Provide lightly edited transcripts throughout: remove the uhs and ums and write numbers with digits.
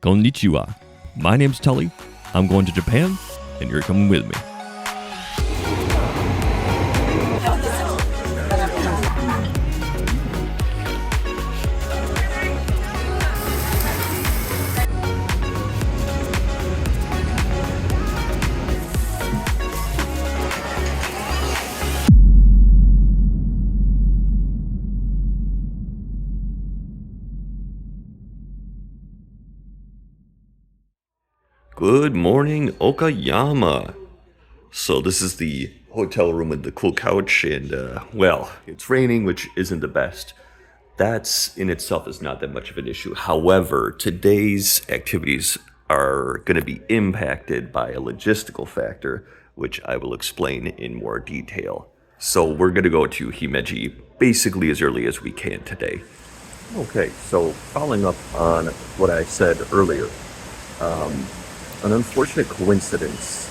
Konnichiwa. My name's Tully. I'm going to Japan, and you're coming with me. Good morning, Okayama. So this is the hotel room with the cool couch, and well, it's raining, which isn't the best. That's in itself is not that much of an issue. However, today's activities are going to be impacted by a logistical factor, which I will explain in more detail. So we're going to go to Himeji basically as early as we can today. Okay, so following up on what I said earlier, an unfortunate coincidence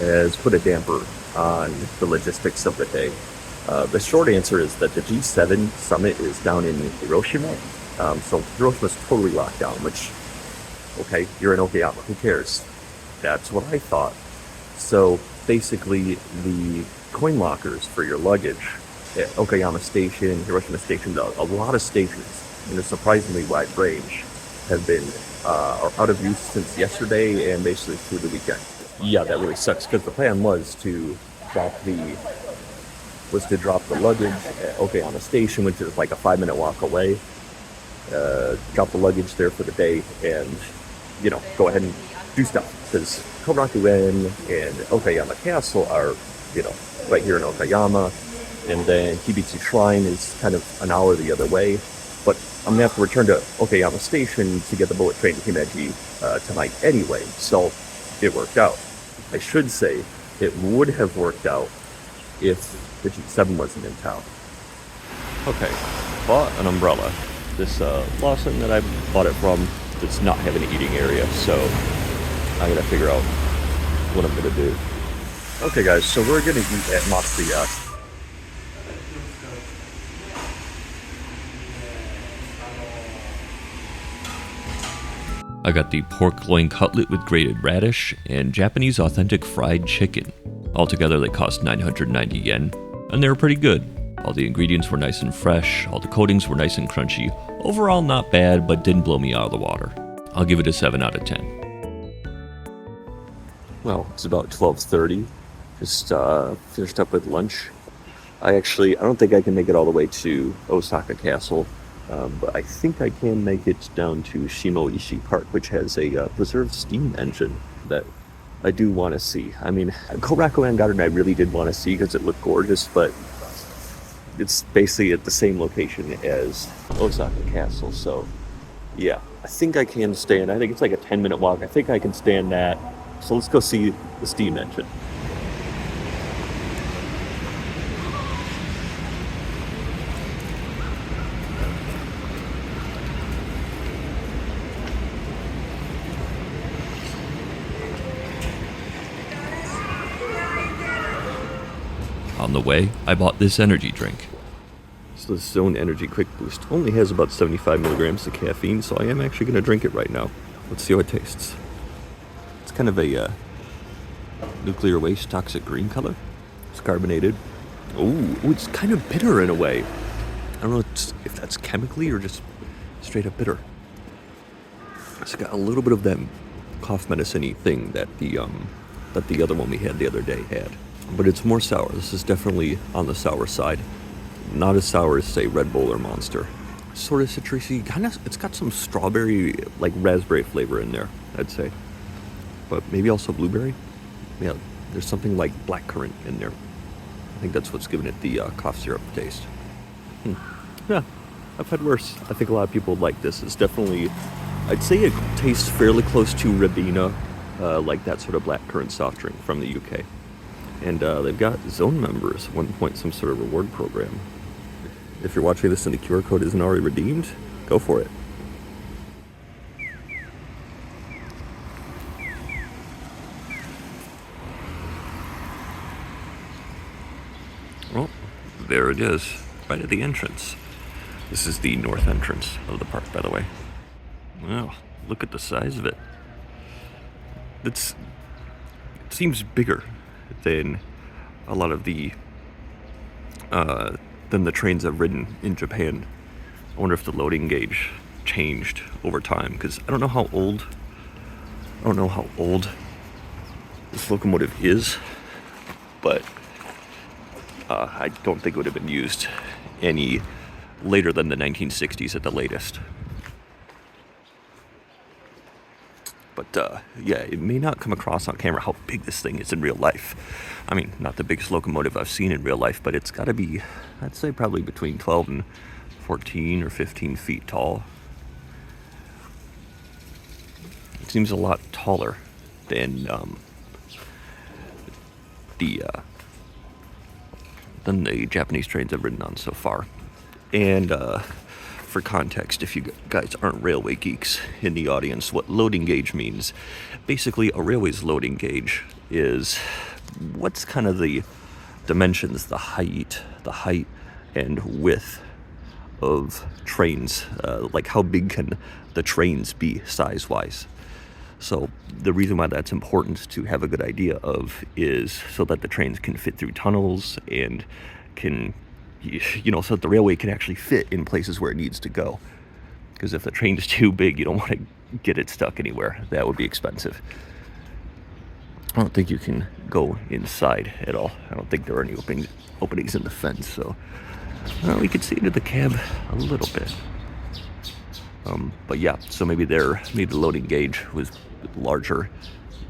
has put a damper on the logistics of the day. The short answer is that the G7 summit is down in Hiroshima. So Hiroshima's totally locked down, which, okay, you're in Okayama, who cares? That's what I thought. So basically the coin lockers for your luggage at Okayama Station, Hiroshima Station, a lot of stations in a surprisingly wide range have been are out of use since yesterday and basically through the weekend. Yeah, that really sucks because the plan was to drop the luggage at Okayama Station, which is like a 5-minute walk away. Drop the luggage there for the day and, go ahead and do stuff because Korakuen and Okayama Castle are, right here in Okayama. And then Himeji Shrine is kind of an hour the other way. But I'm going to have to return to Okayama Station to get the bullet train to Himeji tonight anyway, so it worked out. I should say it would have worked out if the G7 wasn't in town. Okay, bought an umbrella. This Lawson that I bought it from does not have an eating area, so I'm going to figure out what I'm going to do. Okay guys, so we're going to eat at Matsuya. I got the pork loin cutlet with grated radish and Japanese authentic fried chicken. Altogether they cost 990 yen, and they were pretty good. All the ingredients were nice and fresh, all the coatings were nice and crunchy. Overall not bad, but didn't blow me out of the water. I'll give it a 7 out of 10. Well, it's about 12:30. Just finished up with lunch. I don't think I can make it all the way to Osaka Castle. But I think I can make it down to Shimoishii Park, which has a preserved steam engine that I do want to see. I mean, Korakuen Garden I really did want to see because it looked gorgeous, but it's basically at the same location as Osaka Castle. So, yeah, I think I can stand. I think it's like a 10-minute walk. I think I can stand that. So let's go see the steam engine. On the way, I bought this energy drink. So the Zone Energy Quick Boost only has about 75 milligrams of caffeine, so I am actually going to drink it right now. Let's see how it tastes. It's kind of a nuclear waste toxic green color. It's carbonated. Ooh, it's kind of bitter in a way. I don't know if that's chemically or just straight up bitter. It's got a little bit of that cough medicine-y thing that the other one we had the other day had. But it's more sour. This is definitely on the sour side. Not as sour as, say, Red Bull or Monster. Sort of citrusy. It's got some strawberry, like raspberry flavor in there, I'd say. But maybe also blueberry. Yeah, there's something like blackcurrant in there. I think that's what's giving it the cough syrup taste. Yeah, I've had worse. I think a lot of people like this. It's definitely, I'd say it tastes fairly close to Ribena, like that sort of blackcurrant soft drink from the UK. And they've got Zone members at one point, some sort of reward program. If you're watching this and the QR code isn't already redeemed, go for it. Well, there it is, right at the entrance. This is the north entrance of the park, by the way. Well, look at the size of it. It seems bigger than a lot of than the trains I've ridden in Japan. I wonder if the loading gauge changed over time, because I don't know how old this locomotive is, but I don't think it would have been used any later than the 1960s at the latest. But yeah, it may not come across on camera how big this thing is in real life. I mean, not the biggest locomotive I've seen in real life, but it's got to be, I'd say, probably between 12 and 14 or 15 feet tall. It seems a lot taller than the Japanese trains I've ridden on so far. And for context, if you guys aren't railway geeks in the audience, what loading gauge means, basically a railway's loading gauge is what's kind of the dimensions, the height and width of trains, like how big can the trains be size-wise. So the reason why that's important to have a good idea of is so that the trains can fit through tunnels and can, so that the railway can actually fit in places where it needs to go. Because if the train is too big, you don't want to get it stuck anywhere. That would be expensive. I don't think you can go inside at all. I don't think there are any openings in the fence, so we could see into the cab a little bit. But yeah, so maybe the loading gauge was larger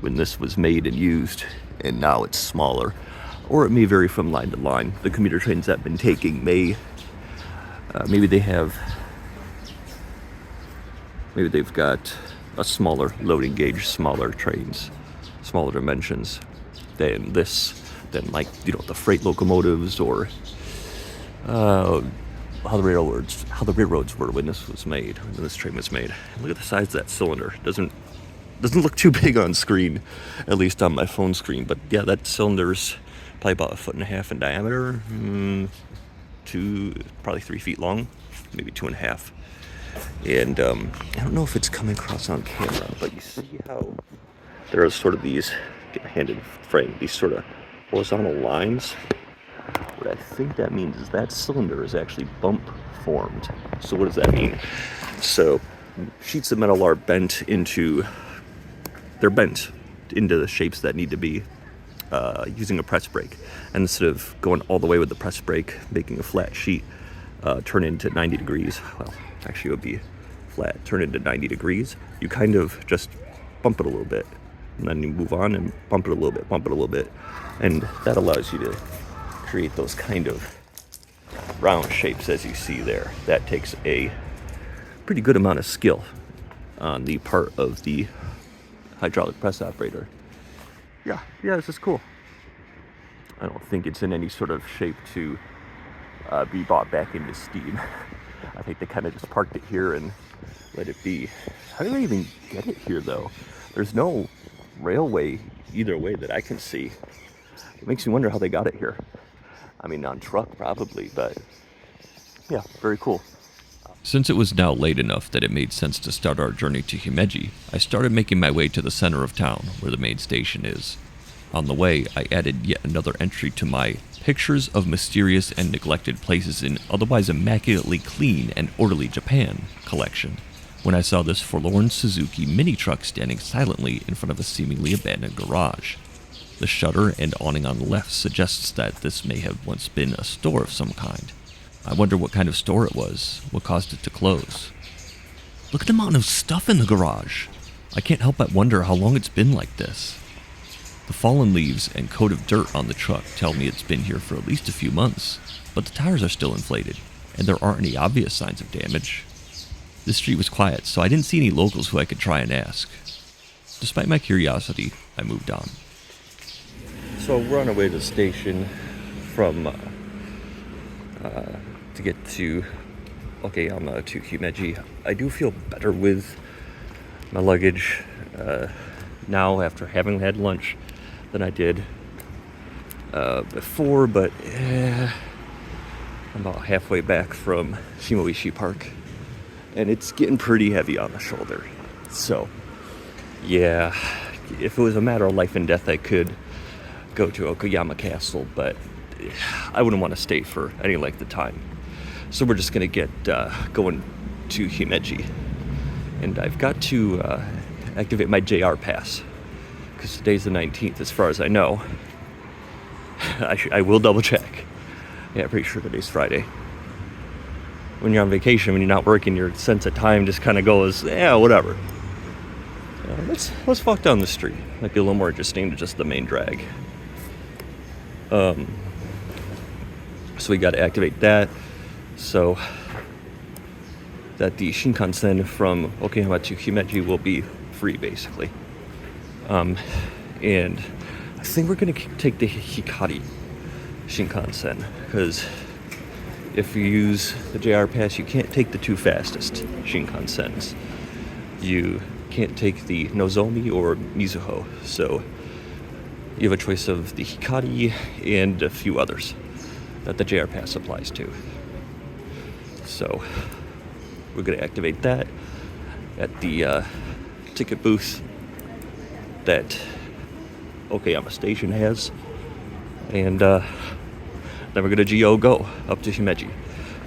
when this was made and used, and now it's smaller. Or it may vary from line to line. The commuter trains I've been taking maybe they've got a smaller loading gauge, smaller trains, smaller dimensions than the freight locomotives, or how the railroads were when this train was made. Look at the size of that cylinder. It doesn't look too big on screen, at least on my phone screen. But yeah, that cylinder's probably about 1.5 feet in diameter, probably 3 feet long, maybe 2.5. And I don't know if it's coming across on camera, but you see how there are sort of these, get my hand in frame, these sort of horizontal lines. What I think that means is that cylinder is actually bump formed. So what does that mean? So sheets of metal are bent into the shapes that need to be using a press brake. And instead of going all the way with the press brake, making a flat sheet turn into 90 degrees, well, actually it would be flat, turn into 90 degrees, you kind of just bump it a little bit. And then you move on and bump it a little bit. And that allows you to create those kind of round shapes as you see there. That takes a pretty good amount of skill on the part of the hydraulic press operator. Yeah, this is cool. I don't think it's in any sort of shape to be bought back into steam. I think they kind of just parked it here and let it be. How do they even get it here, though? There's no railway either way that I can see. It makes me wonder how they got it here. I mean, on truck probably, but yeah, very cool. Since it was now late enough that it made sense to start our journey to Himeji, I started making my way to the center of town, where the main station is. On the way, I added yet another entry to my Pictures of Mysterious and Neglected Places in Otherwise Immaculately Clean and Orderly Japan collection, when I saw this forlorn Suzuki mini truck standing silently in front of a seemingly abandoned garage. The shutter and awning on the left suggests that this may have once been a store of some kind. I wonder what kind of store it was, what caused it to close. Look at the amount of stuff in the garage. I can't help but wonder how long it's been like this. The fallen leaves and coat of dirt on the truck tell me it's been here for at least a few months, but the tires are still inflated, and there aren't any obvious signs of damage. This street was quiet, so I didn't see any locals who I could try and ask. Despite my curiosity, I moved on. So we're on our way to the station to get to Okayama to Himeji. I do feel better with my luggage now after having had lunch than I did before, but I'm about halfway back from Shimoishii Park, and it's getting pretty heavy on the shoulder. So, yeah, if it was a matter of life and death, I could go to Okayama Castle, but I wouldn't want to stay for any length of time. So we're just going to get going to Himeji. And I've got to activate my JR pass, because today's the 19th as far as I know. I will double check. Yeah, pretty sure today's Friday. When you're on vacation, when you're not working, your sense of time just kind of goes, yeah, whatever. Let's walk down the street. Might be a little more interesting than just the main drag. So we got to activate that, so that the Shinkansen from Okayama to Himeji will be free, basically. And I think we're going to take the Hikari Shinkansen, because if you use the JR Pass, you can't take the two fastest Shinkansens. You can't take the Nozomi or Mizuho, so you have a choice of the Hikari and a few others that the JR Pass applies to. So we're going to activate that at the ticket booth that Okayama Station has, and then we're going to go up to Himeji,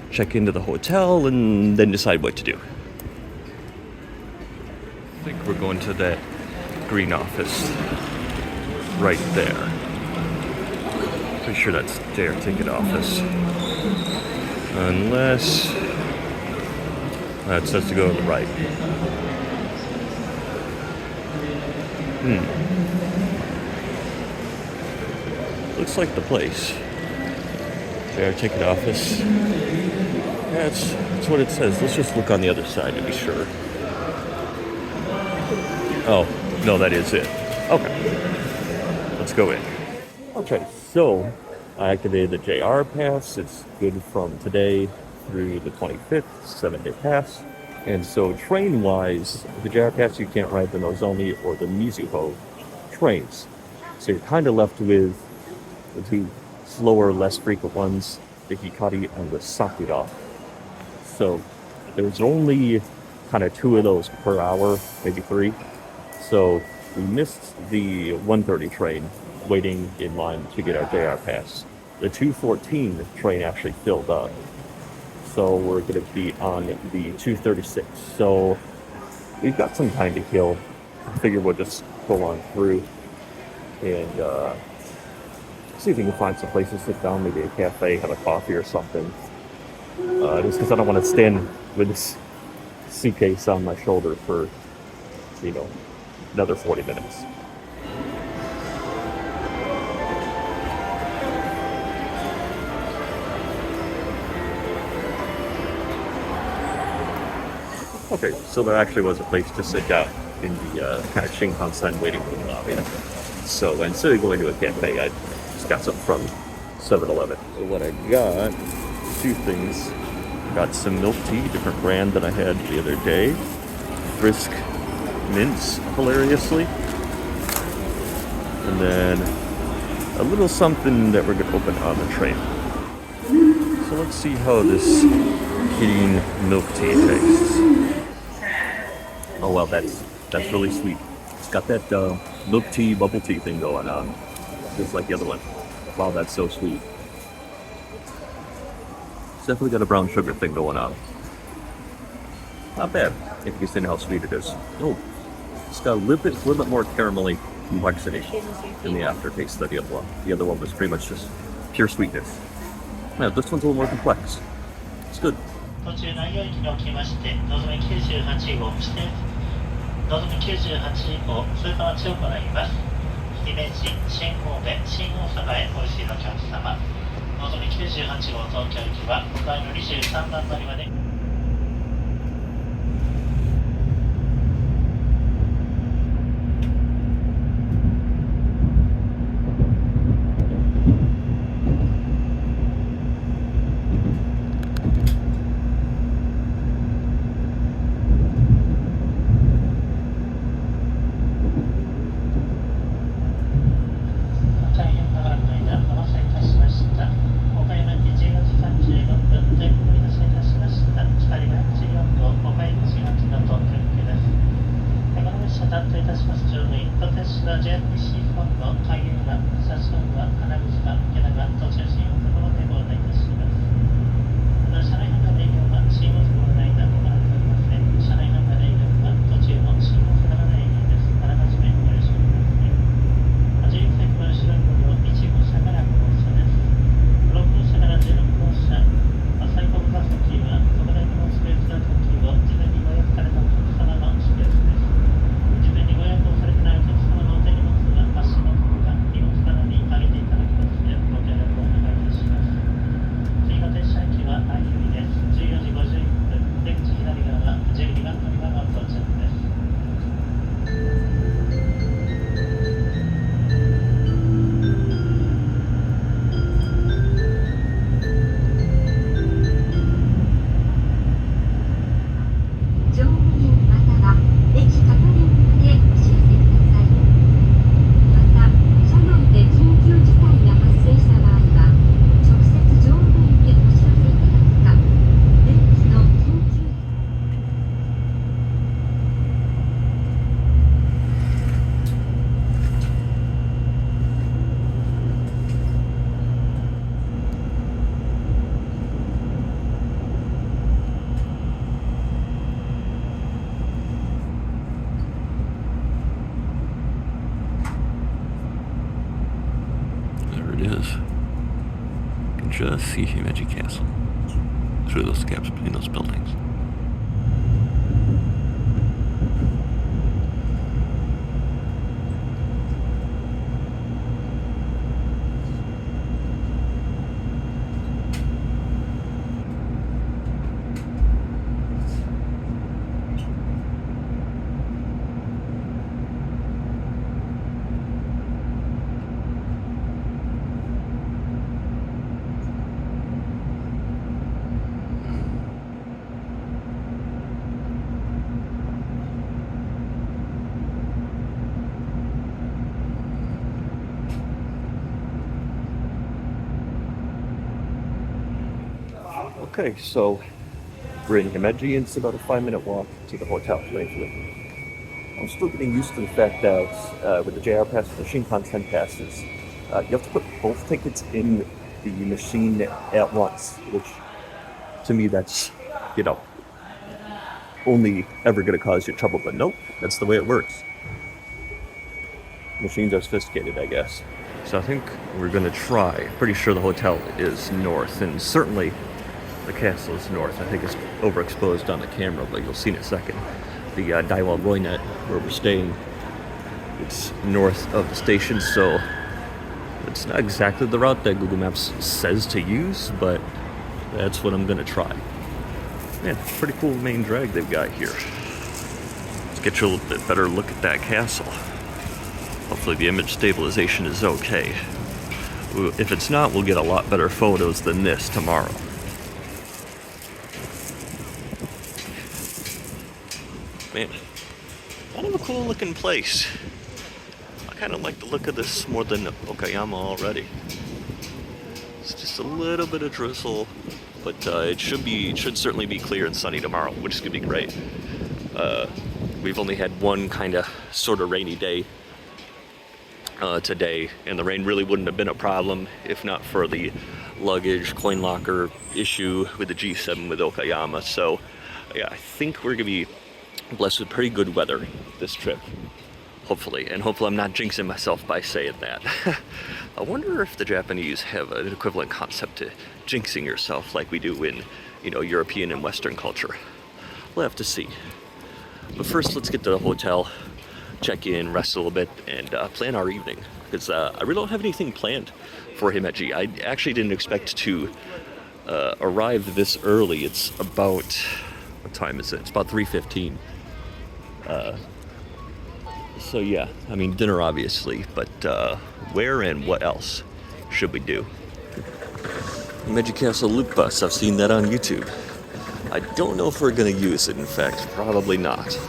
check into the hotel, and then decide what to do. I think we're going to that green office right there. Pretty sure that's their ticket office. Unless it says to go to the right. Looks like the place. Their ticket office. Yeah, that's what it says. Let's just look on the other side to be sure. Oh, no, that is it. Okay. Let's go in. Okay, so I activated the JR Pass. It's good from today through the 25th, 7-day pass. And so train-wise, the JR Pass, you can't ride the Nozomi or the Mizuho trains. So you're kind of left with the two slower, less frequent ones, the Hikari and the Sakura. So there's only kind of 2 of those per hour, maybe 3. So we missed the 1:30 train waiting in line to get our JR Pass. The 2:14 train actually filled up. So we're going to be on the 2:36. So we've got some time to kill. I figure we'll just go on through and see if we can find some place to sit down, maybe a cafe, have a coffee or something. Just because I don't want to stand with this suitcase on my shoulder for, another 40 minutes. Okay, so there actually was a place to sit down in the kind of Shinkansen waiting room lobby. So instead of going to a cafe, I just got something from 7-Eleven. So what I got, 2 things. Got some milk tea, different brand that I had the other day. Brisk mints, hilariously. And then a little something that we're going to open on the train. So let's see how this Kirin milk tea tastes. Oh well, that's really sweet. It's got that milk tea, bubble tea thing going on, just like the other one. Wow, that's so sweet. It's definitely got a brown sugar thing going on. Not bad, if you see how sweet it is. Oh, it's got a little bit more caramelly complexity in the aftertaste than the other one. The other one was pretty much just pure sweetness. Yeah, this one's a little more complex. It's good. 途中内容域におきまして、のぞみ98号指定、のぞみ98号通過待ちを行います。姫路、新神戸、新大阪へお越しのお客様、のぞみ98号東京行きは向かいの23番乗り場で。します。乗務員、当店市は JFC 本部、海遊が、武蔵本部は金口が、池田が、途中新大阪までご案内いたします。また、車内販売の営業は新大阪までの間行っておりません。車内販売の営業は途中の新大阪までの営業です。あらかじめご了承ください。自由席は後ろにご利用1号車から5号車です。6号車から16号車、最後の座席は特大のスペース座席を事前にご予約されたお客様のスペースです。事前にご予約をされてないお客様のお手荷物は足元か荷物棚に上げていただきますのでご協力をお願いいたします。次の停車駅は相生です。14時51分、出口左側、12番乗り場の到着です。乗務員または駅係員までお知らせください。また、車内で緊急事態が発生した場合は、直接乗務員にお知らせいただくか、電気の緊急There it is. You can just see Himeji Castle through those gaps between those buildings. Okay, so we're in Himeji, and it's about a 5-minute walk to the hotel, thankfully. I'm still getting used to the fact that with the JR pass and the Shinkansen passes, you have to put both tickets in the machine at once, which to me that's, only ever going to cause you trouble. But nope, that's the way it works. Machines are sophisticated, I guess. So I think we're going to try. Pretty sure the hotel is north, and certainly the castle is north. I think it's overexposed on the camera, but you'll see in a second. The Daiwa Roynet, where we're staying, it's north of the station, so it's not exactly the route that Google Maps says to use, but that's what I'm going to try. Man, pretty cool main drag they've got here. Let's get you a little bit better look at that castle. Hopefully the image stabilization is okay. If it's not, we'll get a lot better photos than this tomorrow. Man, kind of a cool looking place. I kind of like the look of this more than Okayama already. It's just a little bit of drizzle, but it should certainly be clear and sunny tomorrow, which is gonna be great. We've only had one kind of sort of rainy day today, and the rain really wouldn't have been a problem if not for the luggage coin locker issue with the G7 with Okayama. So yeah, I think we're gonna be blessed with pretty good weather this trip, hopefully. And hopefully I'm not jinxing myself by saying that. I wonder if the Japanese have an equivalent concept to jinxing yourself like we do in, European and Western culture. We'll have to see. But first, let's get to the hotel, check in, rest a little bit, and plan our evening. Because I really don't have anything planned for Himeji. I actually didn't expect to arrive this early. It's about, what time is it? It's about 3:15. So yeah, I mean dinner obviously, but where and what else should we do? Himeji Castle loop bus, I've seen that on YouTube. I don't know if we're gonna use it, in fact, probably not.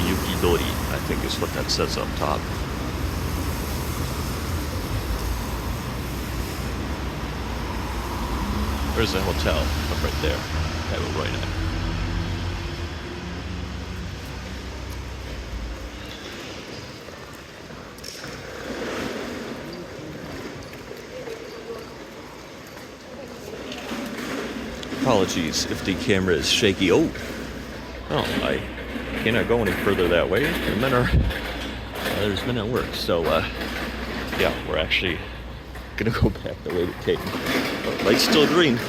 Yukidori, I think is what that says up top. There's the hotel up right there, Roynet. apologies if the camera is shaky. Oh, I cannot go any further that way. The men are, there's men at work. So, yeah, we're actually gonna go back the way we came. Oh, light's still green.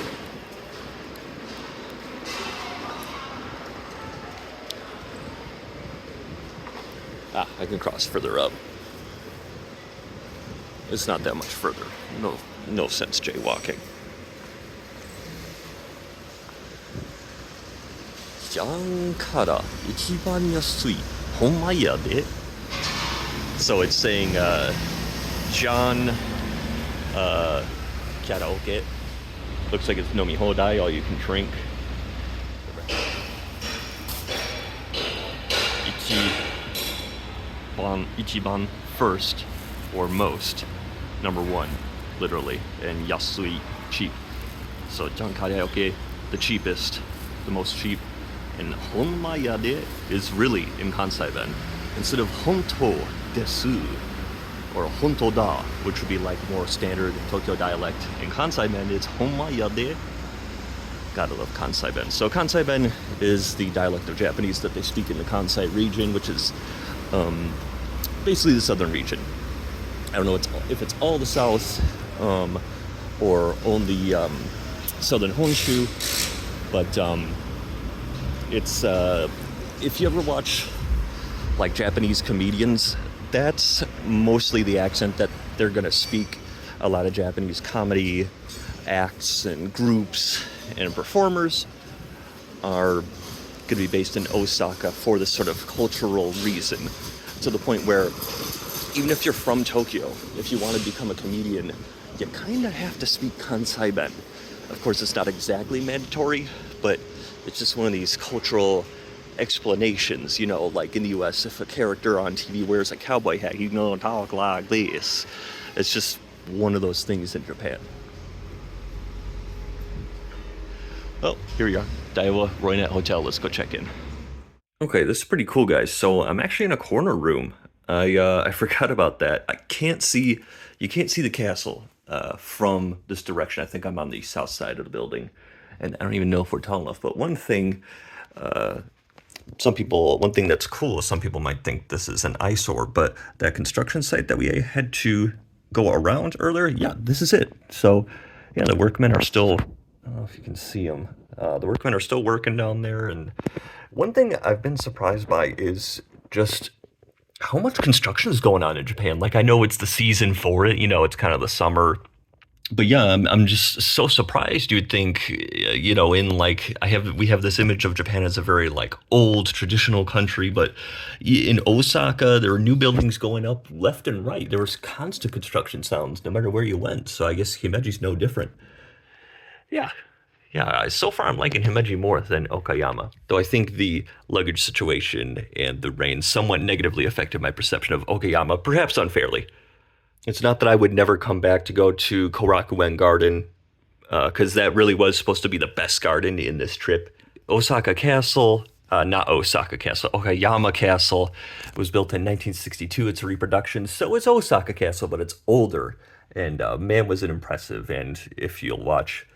I can cross further up. It's not that much further. No sense jaywalking. Jan kara ichiban yasui honmaya de. So it's saying Jan karaoke. Looks like it's nomi hodai, all you can drink. Ichiban, first, or most, number one, literally, and yasui, cheap. So Jan karaoke, the cheapest, the most cheap, and honmaya de is really in Kansai ben. Instead of honto desu, or honto da, which would be like more standard Tokyo dialect, in Kansai ben it's honmaya de. Gotta love Kansai ben. So Kansai ben is the dialect of Japanese that they speak in the Kansai region, which is basically the southern region. I don't know if it's all the south or only southern Honshu, but it's if you ever watch like Japanese comedians, that's mostly the accent that they're gonna speak. A lot of Japanese comedy acts and groups and performers are gonna be based in Osaka for this sort of cultural reason, to the point where even if you're from Tokyo, if you want to become a comedian, you kind of have to speak Kansai ben. Of course, it's not exactly mandatory, but it's just one of these cultural explanations, you know, like in the US, if a character on TV wears a cowboy hat, you don't talk like this. It's just one of those things in Japan. Well, here we are, Daiwa Roynet Hotel. Let's go check in. Okay, this is pretty cool, guys. So I'm actually in a corner room. I forgot about that. You can't see the castle from this direction. I think I'm on the south side of the building, and I don't even know if we're tall enough. But one thing that's cool, some people might think this is an eyesore, but that construction site that we had to go around earlier, yeah, this is it. So yeah, the workmen are still, I don't know if you can see them. The workmen are still working down there, and one thing I've been surprised by is just how much construction is going on in Japan. Like, I know it's the season for it, you know, it's kind of the summer, but yeah, I'm just so surprised. You'd think, you know, in like, we have this image of Japan as a very like old traditional country, but in Osaka, there are new buildings going up left and right. There was constant construction sounds no matter where you went. So I guess Himeji's no different. Yeah, so far I'm liking Himeji more than Okayama, though I think the luggage situation and the rain somewhat negatively affected my perception of Okayama, perhaps unfairly. It's not that I would never come back to go to Korakuen Garden, because that really was supposed to be the best garden in this trip. Osaka Castle, not Osaka Castle, Okayama Castle was built in 1962. It's a reproduction, so it's Osaka Castle, but it's older, and man, was it impressive. And if you'll watch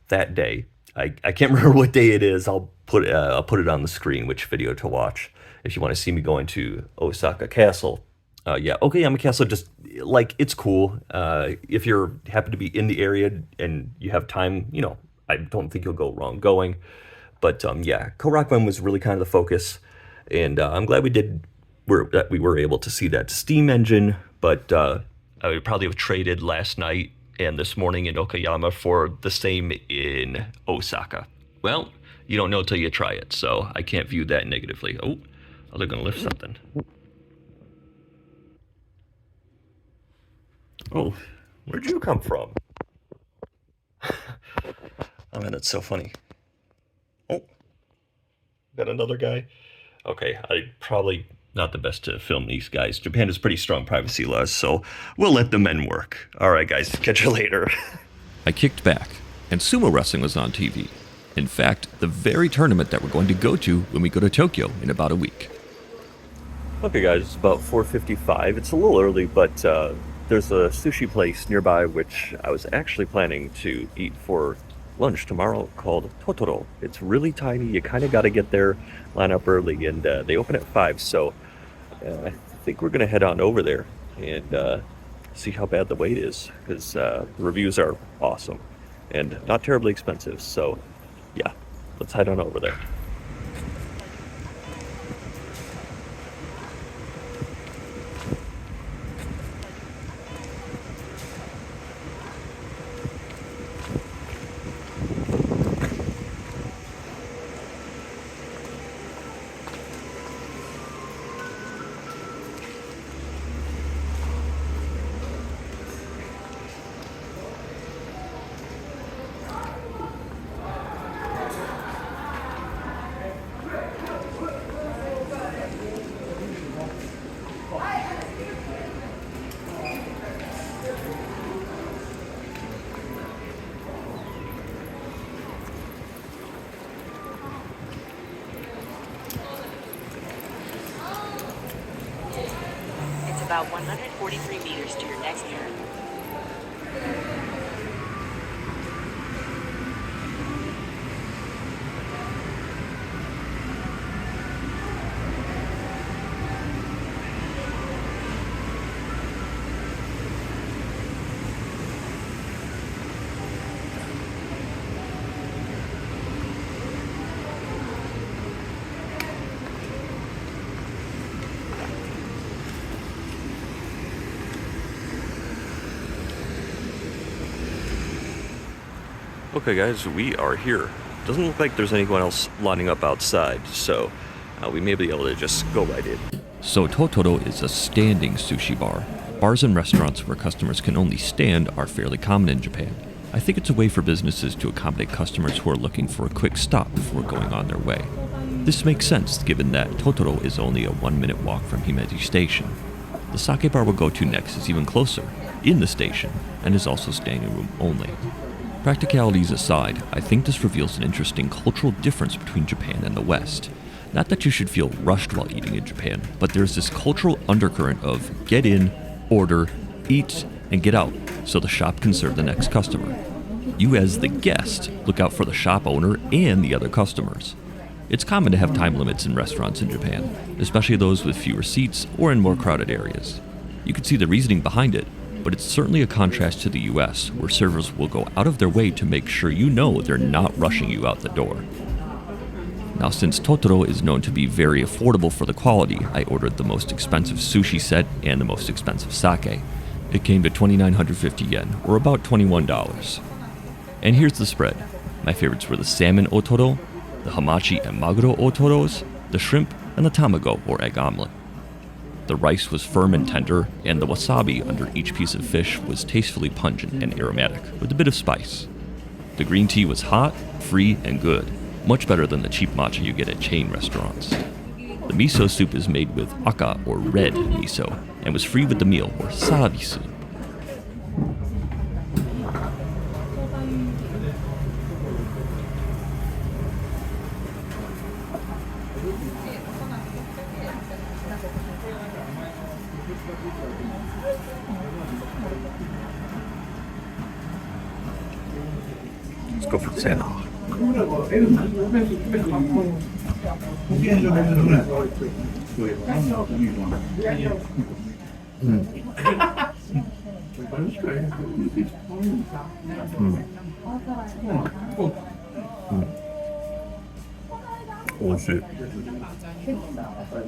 that day, I can't remember what day it is. I'll put it on the screen, which video to watch if you want to see me going to Osaka Castle. Yeah, Okayama Castle, just like, it's cool. If you're happen to be in the area and you have time, you know, I don't think you'll go wrong going. But yeah, Korakuen was really kind of the focus, and I'm glad that we were able to see that steam engine. But I would probably have traded last night and this morning in Okayama for the same in Osaka. Well, you don't know till you try it, so I can't view that negatively. Oh, they're gonna lift something. Oh, where'd you come from? Oh man, that's so funny. Oh, got another guy. Okay, probably not the best to film these guys. Japan has pretty strong privacy laws, so we'll let the men work. All right, guys, catch you later. I kicked back, and sumo wrestling was on TV. In fact, the very tournament that we're going to go to when we go to Tokyo in about a week. Okay, guys, it's about 4:55. It's a little early, but there's a sushi place nearby which I was actually planning to eat for lunch tomorrow called Totoro. It's really tiny. You kind of got to get there, line up early, and they open at 5. So I think we're going to head on over there and see how bad the wait is, because the reviews are awesome and not terribly expensive. So yeah, let's head on over there. It's about 143 meters to your next turn. Okay guys, we are here. Doesn't look like there's anyone else lining up outside, so we may be able to just go right in. So Totoro is a standing sushi bar. Bars and restaurants where customers can only stand are fairly common in Japan. I think it's a way for businesses to accommodate customers who are looking for a quick stop before going on their way. This makes sense given that Totoro is only a 1-minute walk from Himeji Station. The sake bar we'll go to next is even closer, in the station, and is also standing room only. Practicalities aside, I think this reveals an interesting cultural difference between Japan and the West. Not that you should feel rushed while eating in Japan, but there's this cultural undercurrent of get in, order, eat, and get out, so the shop can serve the next customer. You as the guest look out for the shop owner and the other customers. It's common to have time limits in restaurants in Japan, especially those with fewer seats or in more crowded areas. You can see the reasoning behind it, but it's certainly a contrast to the US, where servers will go out of their way to make sure you know they're not rushing you out the door. Now, since Totoro is known to be very affordable for the quality, I ordered the most expensive sushi set and the most expensive sake. It came to 2,950 yen, or about $21. And here's the spread. My favorites were the salmon otoro, the hamachi and maguro otoros, the shrimp, and the tamago, or egg omelet. The rice was firm and tender, and the wasabi under each piece of fish was tastefully pungent and aromatic, with a bit of spice. The green tea was hot, free, and good, much better than the cheap matcha you get at chain restaurants. The miso soup is made with aka, or red, miso, and was free with the meal, or sarabisu. Let's go for the salmon.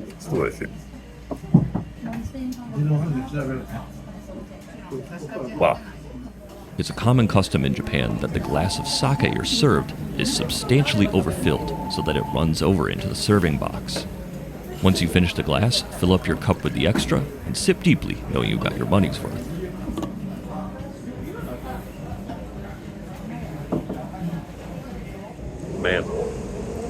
It's delicious. Wow. It's a common custom in Japan that the glass of sake you're served is substantially overfilled so that it runs over into the serving box. Once you finish the glass, fill up your cup with the extra and sip deeply, knowing you got your money's worth. Man,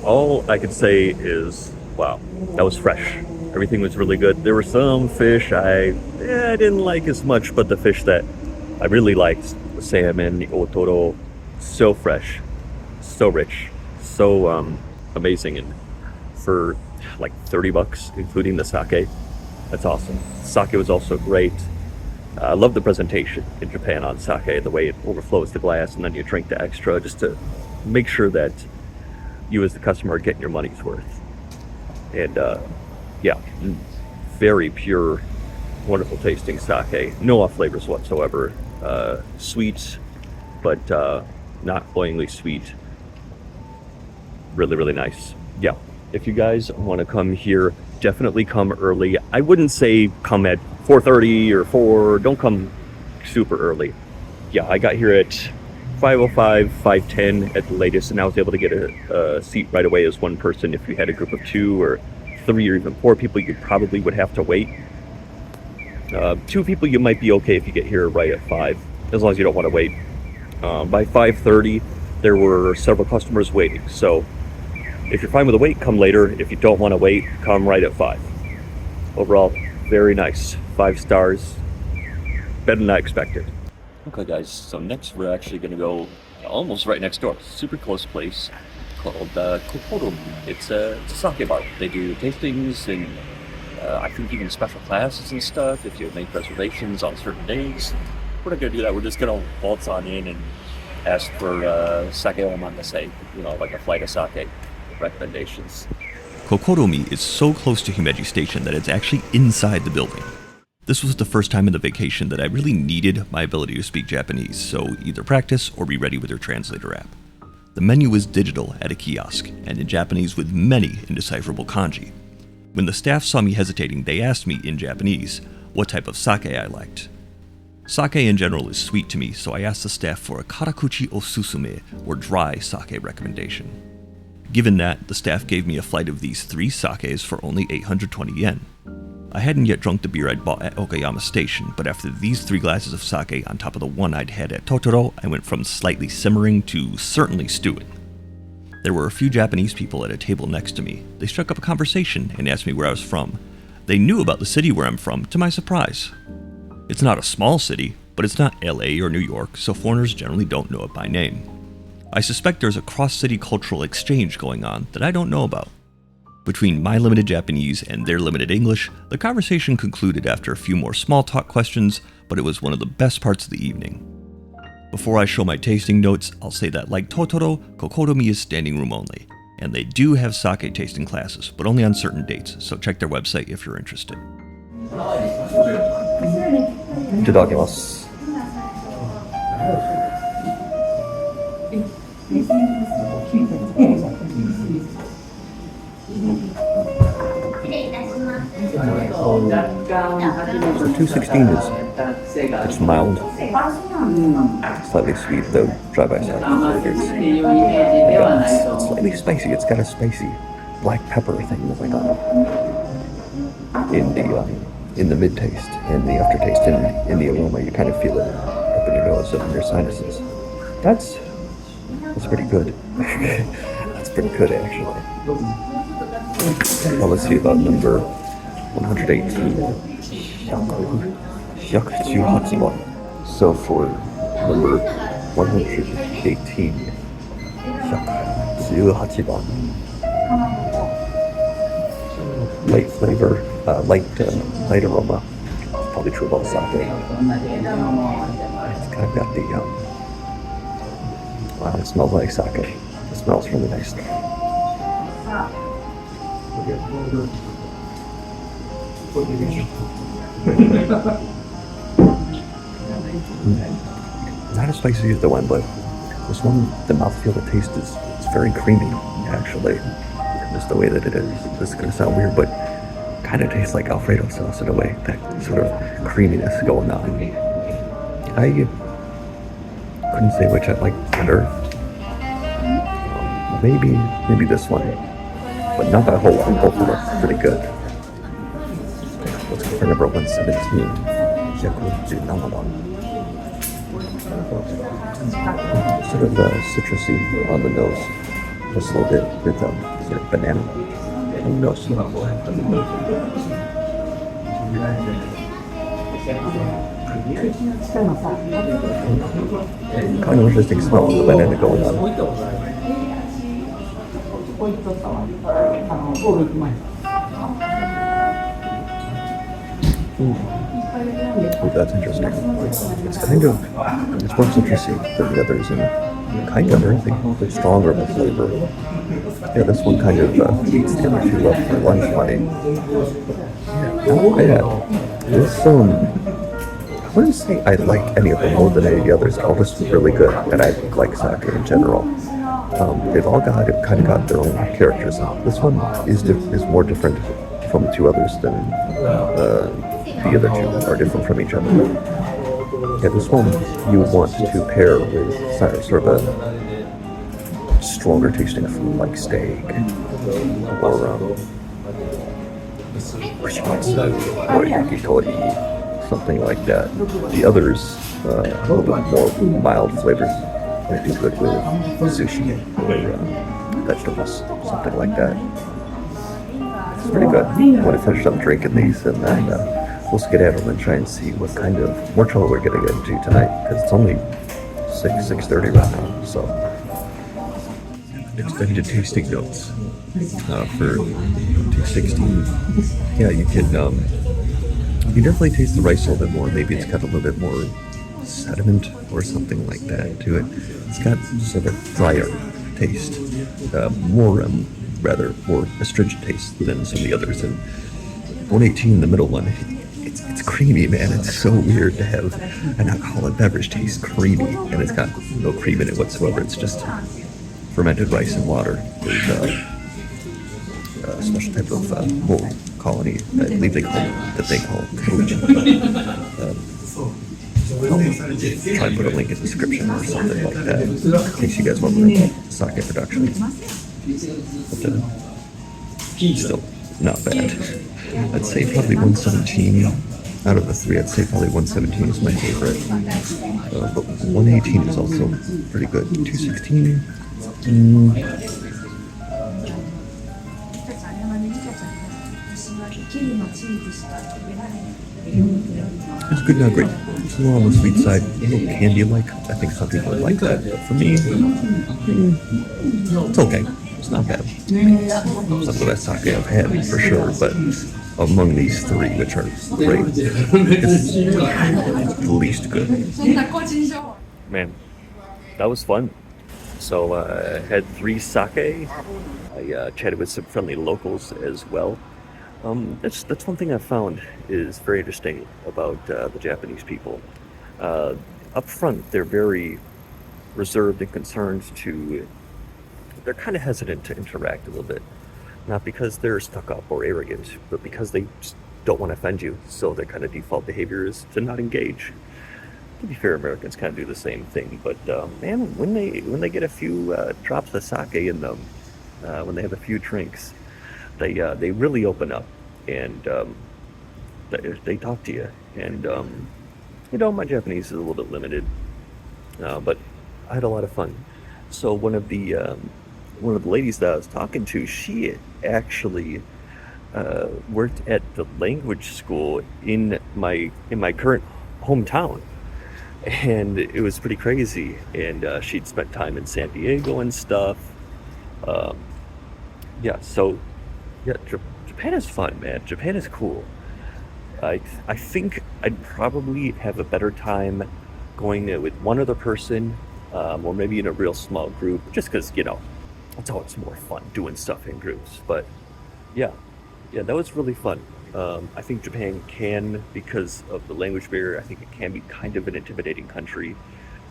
all I could say is, wow, that was fresh. Everything was really good. There were some fish I didn't like as much, but the fish that I really liked, the salmon, the otoro, so fresh, so rich, so amazing. And for like $30, including the sake, that's awesome. Sake was also great. I love the presentation in Japan on sake, the way it overflows the glass and then you drink the extra just to make sure that you as the customer are getting your money's worth. And yeah, very pure, wonderful tasting sake. No off flavors whatsoever. Sweet, but not cloyingly sweet. Really, really nice. Yeah, if you guys want to come here, definitely come early. I wouldn't say come at 4:30 or 4. Don't come super early. Yeah, I got here at 5:05, 5:10 at the latest, and I was able to get a seat right away as one person. If you had a group of 2 or 3 or even 4 people, you probably would have to wait. 2 people, you might be okay if you get here right at 5, as long as you don't want to wait. By 5:30, there were several customers waiting, so if you're fine with the wait, come later. If you don't want to wait, come right at 5. Overall, very nice. 5 stars. Better than I expected. Okay, guys, so next we're actually going to go almost right next door. Super close place called Kokoromi. It's a sake bar. They do tastings and I think even special classes and stuff if you make reservations on certain days. We're not going to do that. We're just going to waltz on in and ask for sake omakase, like a flight of sake recommendations. Kokoromi is so close to Himeji Station that it's actually inside the building. This was the first time in the vacation that I really needed my ability to speak Japanese, so either practice or be ready with your translator app. The menu is digital at a kiosk, and in Japanese with many indecipherable kanji. When the staff saw me hesitating, they asked me in Japanese what type of sake I liked. Sake in general is sweet to me, so I asked the staff for a karakuchi osusume, or dry sake recommendation. Given that, the staff gave me a flight of these 3 sakes for only 820 yen. I hadn't yet drunk the beer I'd bought at Okayama Station, but after these 3 glasses of sake on top of the one I'd had at Totoro, I went from slightly simmering to certainly stewing. There were a few Japanese people at a table next to me. They struck up a conversation and asked me where I was from. They knew about the city where I'm from, to my surprise. It's not a small city, but it's not LA or New York, so foreigners generally don't know it by name. I suspect there's a cross-city cultural exchange going on that I don't know about. Between my limited Japanese and their limited English, the conversation concluded after a few more small talk questions, but it was one of the best parts of the evening. Before I show my tasting notes, I'll say that like Totoro, Kokoromi is standing room only, and they do have sake tasting classes, but only on certain dates, so check their website if you're interested. いただきます。So 216 is it's mild, slightly sweet though. Dry by side. It's slightly spicy. It's got a spicy black pepper thing going on in the mid taste and the aftertaste. In the aroma, you kind of feel it up in your nose and in your sinuses. That's pretty good. That's pretty good actually. Well, let's see about number 118. 118 won. So for number 118, 118 won. Light flavor, light aroma. Probably true about sake. It's kind of got the wow, it smells like sake. It smells really nice. Not as spicy as the one, but this one, the mouthfeel, the taste is very creamy, actually. Just the way that it is. This is going to sound weird, but kind of tastes like Alfredo sauce in a way. That sort of creaminess going on. I couldn't say which I like better. Maybe this one, but not that whole one. Both of them are pretty good. Let's go for number 117. 117 won. Sort of citrusy on the nose, just a little bit with sort of banana on the nose. Kind of interesting smell of the banana going on. Oh, that's interesting. It's kind of, it's more citrusy than the others and kind of earthy, but stronger of a flavor. Yeah, this one kind of beats the other two up for lunch money. Yeah, not bad. This, I wouldn't say I like any of them more than any of the others. All just really good, and I like sake in general. They've all got their own characters. This one is more different from the two others than the other two are different from each other. Yeah, this one you want to pair with sort of a stronger tasting food like steak or or yakitori, something like that. The others, a little bit more mild flavors, might be good with sushi or vegetables, something like that. It's pretty good. I'm going to finish up drinking these and then we'll skedaddle and try and see what kind of more trouble we're going to get into tonight, because it's only 6:30 right now. So, extended tasting notes for 216. Yeah, you can definitely taste the rice a little bit more. Maybe it's got a little bit more sediment or something like that to it. It's got sort of drier taste, more astringent taste than some of the others. And 118, the middle one, it's creamy, man. It's so weird to have an alcoholic beverage taste creamy, and it's got no cream in it whatsoever. It's just fermented rice and water with a special type of mold colony. I believe they call it koji. Try and put a link in the description or something like that, in case you guys want to learn about sake production. But still, not bad. I'd say probably 117 out of the three. I'd say probably 117 is my favorite. But 118 is also pretty good. 216. It's good, not great. It's a little on the sweet side, a little candy-like. I think some people would like that. But for me, it's okay. It's not bad. It's not the best sake I've had, for sure, but among these three, which are great, it's the least good. Man, that was fun. So I had 3 sake. I chatted with some friendly locals as well. That's one thing I've found is very interesting about the Japanese people. Up front, they're very reserved and concerned they're kind of hesitant to interact a little bit. Not because they're stuck up or arrogant, but because they just don't want to offend you. So their kind of default behavior is to not engage. To be fair, Americans kind of do the same thing. But man, when they get a few drops of sake in them, when they have a few drinks, they really open up and they talk to you. And my Japanese is a little bit limited, but I had a lot of fun. So one of the ladies that I was talking to, she actually worked at the language school in my current hometown, and it was pretty crazy. And she'd spent time in San Diego and stuff. Japan is fun, man. Japan is cool. I think I'd probably have a better time going there with one other person, or maybe in a real small group, just because, it's always more fun doing stuff in groups. But yeah, that was really fun. I think Japan can, because of the language barrier, I think it can be kind of an intimidating country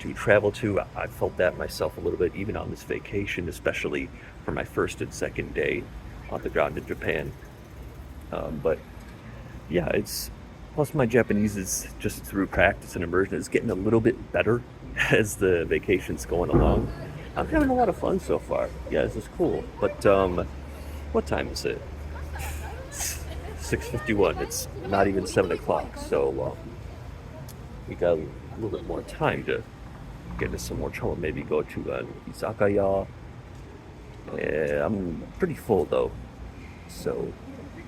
to travel to. I felt that myself a little bit, even on this vacation, especially for my first and second day on the ground in Japan. But yeah, plus my Japanese is just through practice and immersion is getting a little bit better as the vacation's going along. I'm having a lot of fun so far. Yeah, this is cool. But what time is it? 6:51. It's not even 7 o'clock, so we got a little bit more time to get into some more trouble. Maybe go to an izakaya. I'm pretty full though, so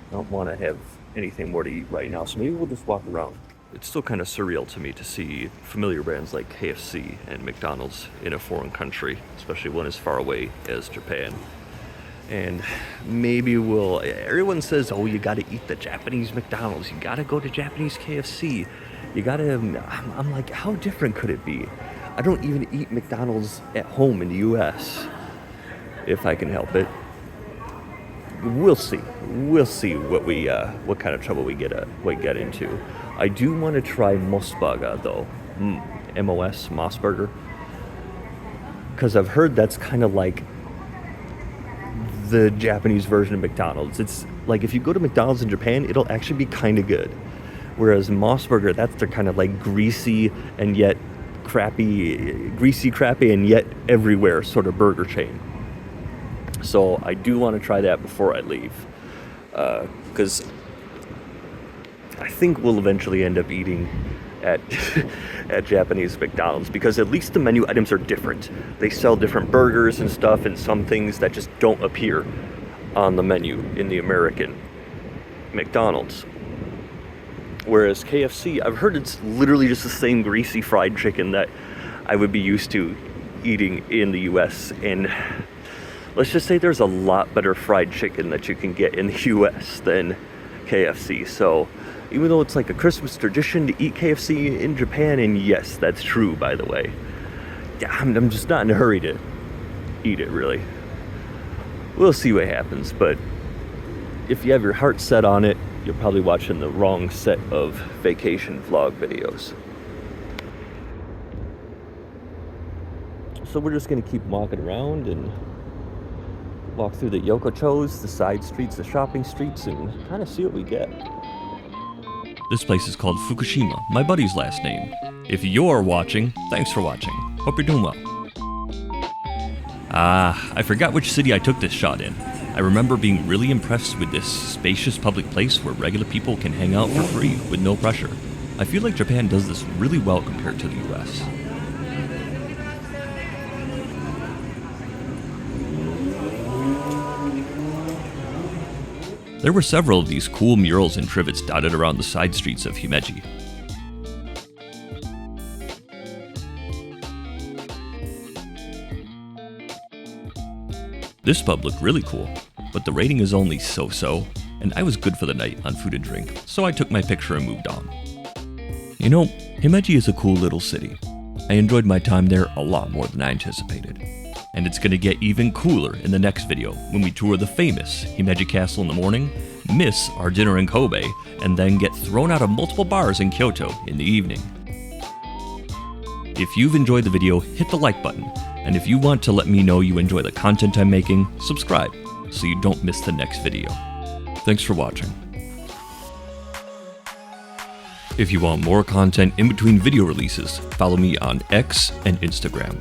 I don't want to have anything more to eat right now. So maybe we'll just walk around. It's still kind of surreal to me to see familiar brands like KFC and McDonald's in a foreign country, especially one as far away as Japan. And maybe we'll, everyone says, oh, you gotta eat the Japanese McDonald's, you gotta go to Japanese KFC, you gotta, I'm like, how different could it be? I don't even eat McDonald's at home in the US, if I can help it. We'll see what kind of trouble we get into. I do want to try Mosburger though, M-O-S, Mossburger, because I've heard that's kind of like the Japanese version of McDonald's. It's like if you go to McDonald's in Japan, it'll actually be kind of good. Whereas Mossburger, that's their kind of like greasy and yet crappy and yet everywhere sort of burger chain. So I do want to try that before I leave, because I think we'll eventually end up eating at Japanese McDonald's, because at least the menu items are different. They sell different burgers and stuff, and some things that just don't appear on the menu in the American McDonald's. Whereas KFC, I've heard it's literally just the same greasy fried chicken that I would be used to eating in the US. And let's just say there's a lot better fried chicken that you can get in the US than KFC. So even though it's like a Christmas tradition to eat KFC in Japan, and yes, that's true, by the way, yeah, I'm just not in a hurry to eat it, really. We'll see what happens, but if you have your heart set on it, you're probably watching the wrong set of vacation vlog videos. So we're just gonna keep walking around and walk through the yokochos, the side streets, the shopping streets, and kind of see what we get. This place is called Fukushima, my buddy's last name. If you're watching, thanks for watching. Hope you're doing well. I forgot which city I took this shot in. I remember being really impressed with this spacious public place where regular people can hang out for free with no pressure. I feel like Japan does this really well compared to the US. There were several of these cool murals and trivets dotted around the side streets of Himeji. This pub looked really cool, but the rating is only so-so, and I was good for the night on food and drink, so I took my picture and moved on. You know, Himeji is a cool little city. I enjoyed my time there a lot more than I anticipated. And it's gonna get even cooler in the next video when we tour the famous Himeji Castle in the morning, miss our dinner in Kobe, and then get thrown out of multiple bars in Kyoto in the evening. If you've enjoyed the video, hit the like button, and if you want to let me know you enjoy the content I'm making, subscribe so you don't miss the next video. Thanks for watching. If you want more content in between video releases, follow me on X and Instagram.